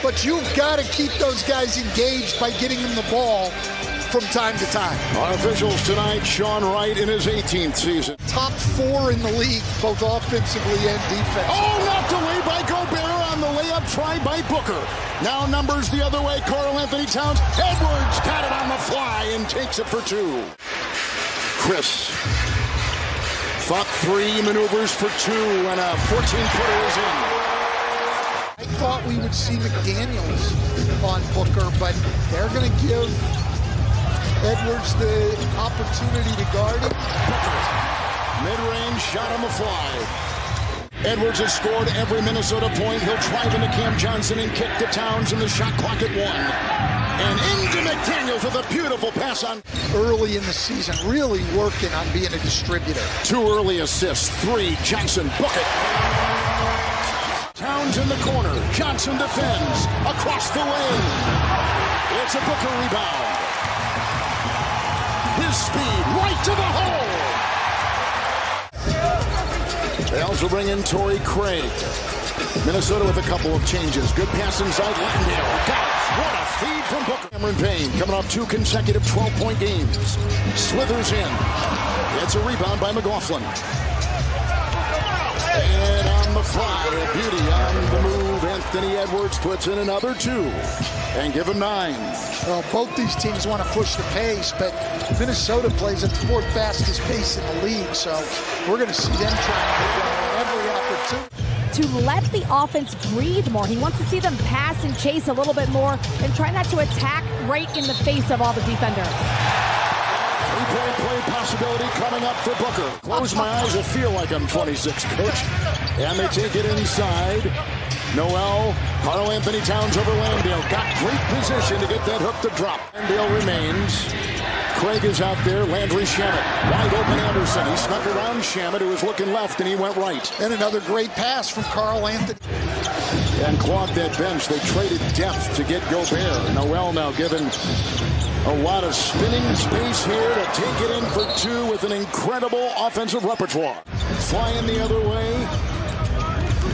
but you've got to keep those guys engaged by getting them the ball from time to time. Our officials tonight, Sean Wright in his 18th season. Top 4 in the league, both offensively and defensively. Oh, knocked away by Gobert on the layup try by Booker. Now numbers the other way, Karl Anthony Towns. Edwards got it on the fly and takes it for 2. Chris fought 3, maneuvers for 2, and a 14-footer is in. I thought we would see McDaniels on Booker, but they're going to give Edwards the opportunity to guard it. Mid-range shot on the fly. Edwards has scored every Minnesota point. He'll drive into Cam Johnson and kick to Towns in the shot clock at 1. And into McDaniels with a beautiful pass on. Early in the season, really working on being a distributor. 2 early assists, 3, Johnson, book it. Towns in the corner, Johnson defends, across the lane. It's a Booker rebound. His speed right to the hole. They also bring in Torrey Craig. Minnesota with a couple of changes. Good pass inside Landale. Got it. What a feed from Booker. Cameron Payne coming off 2 consecutive 12-point games. Slithers in. It's a rebound by McLaughlin. And on the fly, a beauty on the move. Anthony Edwards puts in another 2 and give him 9. Well, both these teams want to push the pace, but Minnesota plays at the 4th fastest pace in the league, so we're going to see them trying to get every opportunity. To let the offense breathe more. He wants to see them pass and chase a little bit more and try not to attack right in the face of all the defenders. 3-point play possibility coming up for Booker. Close my eyes, I feel like I'm 26, coach. And they take it inside. Noel, Karl Anthony Towns over Landale. Got great position to get that hook to drop. Landale remains. Craig is out there. Landry Shamet. Wide open Anderson. He snuck around Shamet, who was looking left, and he went right. And another great pass from Karl Anthony. And clogged that bench. They traded depth to get Gobert. Noel now given a lot of spinning space here to take it in for 2 with an incredible offensive repertoire. Flying the other way.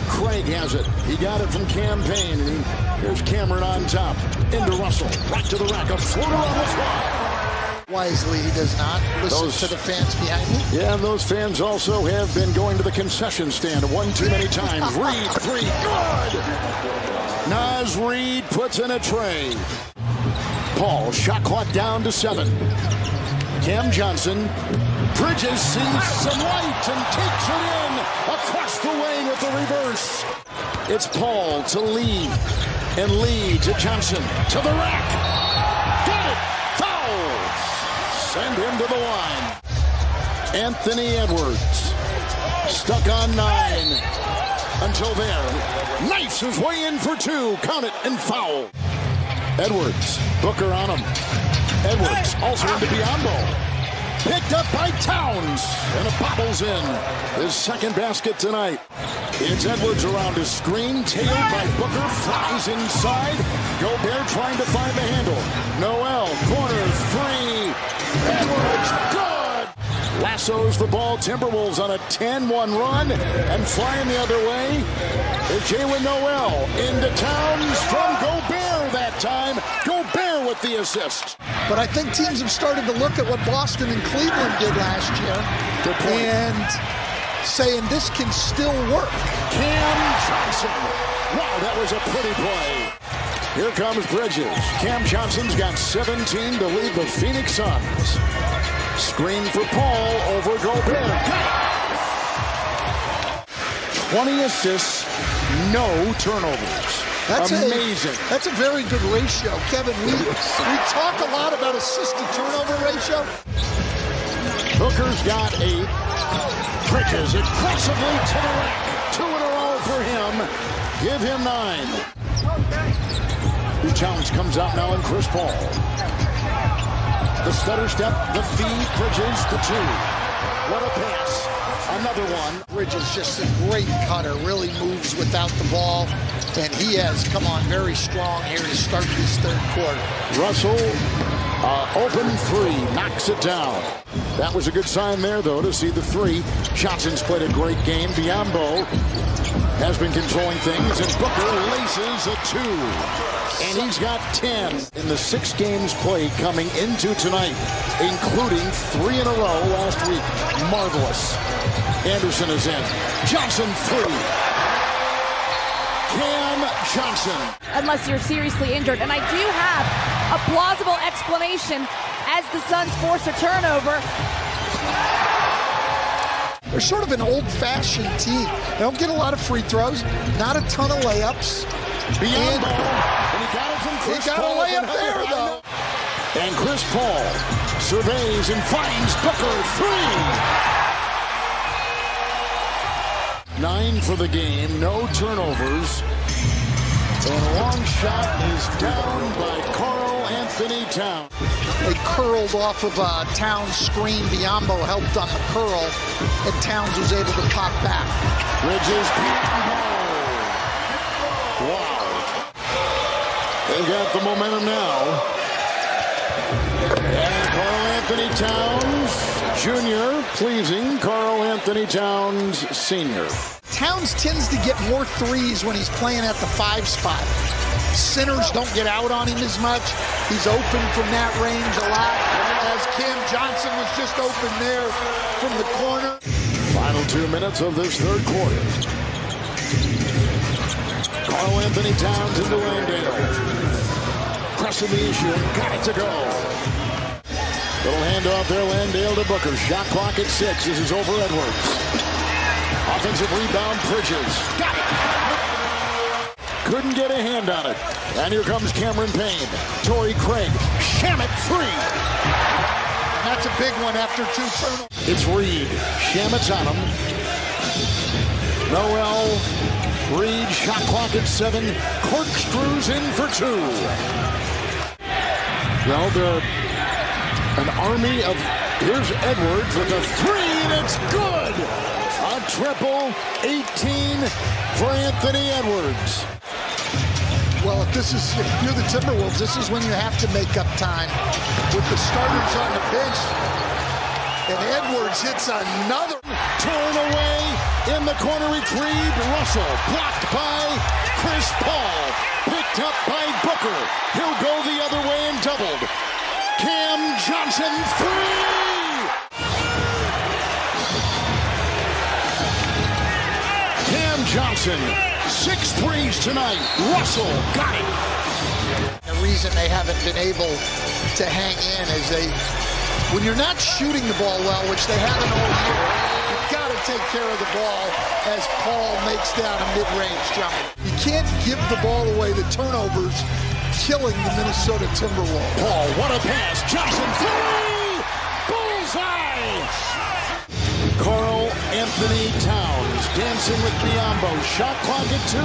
Craig has it. He got it from Cam Payne. And here's Cameron on top. Into Russell. Back to the rack. A floater on the fly. Wisely, he does not listen to the fans behind him. Yeah, and those fans also have been going to the concession stand 1 too many times. Reed, 3, good! Naz Reid puts in a tray. Paul, shot clock down to 7. Cam Johnson. Bridges sees some light and takes it in across the lane with the reverse. It's Paul to Lee. And Lee to Johnson. To the rack. Got it! Foul! Send him to the line. Anthony Edwards. Stuck on 9. Until there. Knifes his way in for 2. Count it and foul. Edwards. Booker on him. Edwards also into Biyombo. Picked up by Towns. And it bobbles in. His 2nd basket tonight. It's Edwards around his screen. Tailed by Booker. Flies inside. Gobert trying to find the handle. Noel. Corner 3. Edwards. Good. Lassos the ball. Timberwolves on a 10-1 run. And flying the other way is Jalen Noel. Into Towns from Gobert that time. Gobert with the assist. But I think teams have started to look at what Boston and Cleveland did last year. Good point. And saying this can still work. Cam Johnson. Wow, that was a pretty play. Here comes Bridges. Cam Johnson's got 17 to lead the Phoenix Suns. Screen for Paul over Gobert. 20 assists, no turnovers. That's amazing. That's a very good ratio, Kevin. We talk a lot about assist to turnover ratio. Booker's got 8. Bridges aggressively to the rack. 2 in a row for him. Give him 9. The challenge comes out now in Chris Paul. The stutter step, the feed, Bridges, the 2. What a pass. Another one. Bridges just a great cutter, really moves without the ball, and he has come on very strong here to start this 3rd quarter. Russell Open three, knocks it down. That was a good sign there, though, to see the three. Johnson's played a great game. Biombo has been controlling things, and Booker laces a 2. And he's got 10 in the 6 games played coming into tonight, including 3 in a row last week. Marvelous. Anderson is in. Johnson 3. Cam Johnson. Unless you're seriously injured. And I do have a plausible explanation as the Suns force a turnover. They're sort of an old-fashioned team. They don't get a lot of free throws, not a ton of layups. Beyond and he got it from Chris Paul. He got a layup there, though. And Chris Paul surveys and finds Booker 3. 9 for the game, no turnovers. And a long shot is down by Karl Anthony Towns. They curled off of Towns' screen. Biombo helped on the curl, and Towns was able to pop back. Bridges, wow. They got the momentum now. And Karl Anthony Towns Jr. pleasing Karl Anthony Towns Sr. Towns tends to get more threes when he's playing at the 5 spot. Centers don't get out on him as much. He's open from that range a lot, as Cam Johnson was just open there from the corner. Final 2 minutes of this third quarter. Karl Anthony Towns into Landale. Pressing the issue and got it to go. Little handoff there, Landale to Booker. Shot clock at 6. This is over Edwards. Offensive rebound, Bridges. Got it. Couldn't get a hand on it. And here comes Cameron Payne. Torrey Craig. Shamet 3. That's a big one after 2 turnovers. It's Reed. Shamet's on him. Noel. Reed. Shot clock at 7. Corkscrews in for 2. Well, they're an army of... Here's Edwards with a 3, and it's good! A triple, 18 for Anthony Edwards. Well, if you're the Timberwolves, this is when you have to make up time with the starters on the bench. And Edwards hits another. Torn away in the corner, retrieved. Russell blocked by Chris Paul. Picked up by Booker. He'll go the other way and doubled. Cam Johnson 3. Cam Johnson, 6 threes tonight. Russell got it. The reason they haven't been able to hang in is when you're not shooting the ball well, which they haven't all year, you've got to take care of the ball as Paul makes down a mid-range jumper. You can't give the ball away. The turnovers killing the Minnesota Timberwolves. Paul, what a pass. Johnson 3. Bullseye. Karl Anthony Towns dancing with Biombo. Shot clock at 2.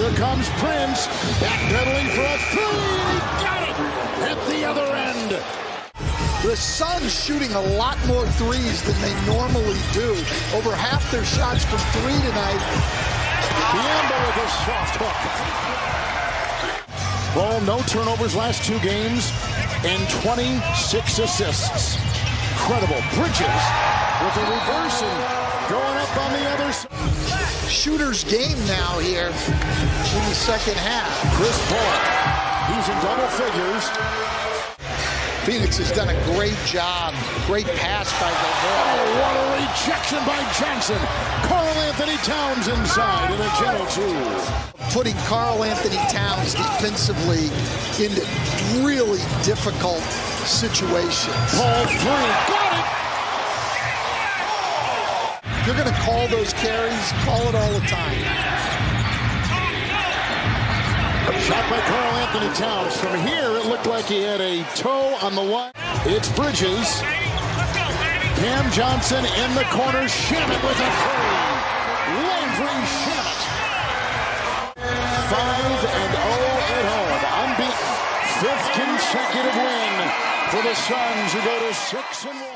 Here comes Prince. Backpedaling for a 3. Got it at the other end. The Suns shooting a lot more threes than they normally do. Over half their shots from 3 tonight. Biombo with a soft hook. Ball, no turnovers last 2 games, and 26 assists. Incredible. Bridges with a reverse and going up on the other side. Shooter's game now here in the second half. Chris Paul, he's in double figures. Phoenix has done a great job. Great pass by Gobert. Oh, what a rejection by Johnson. Karl Anthony Towns inside in a gentle 2. Putting Karl Anthony Towns defensively into really difficult situations. Paul 3, got it! If you're going to call those carries, call it all the time. Shot by Karl Anthony Towns. From here, it looked like he had a toe on the line. It's Bridges. Cam Johnson in the corner. Shamet with a 3. Landry Shamet. 5-0 at home. Unbeaten. 5th consecutive win for the Suns, who go to 6-1.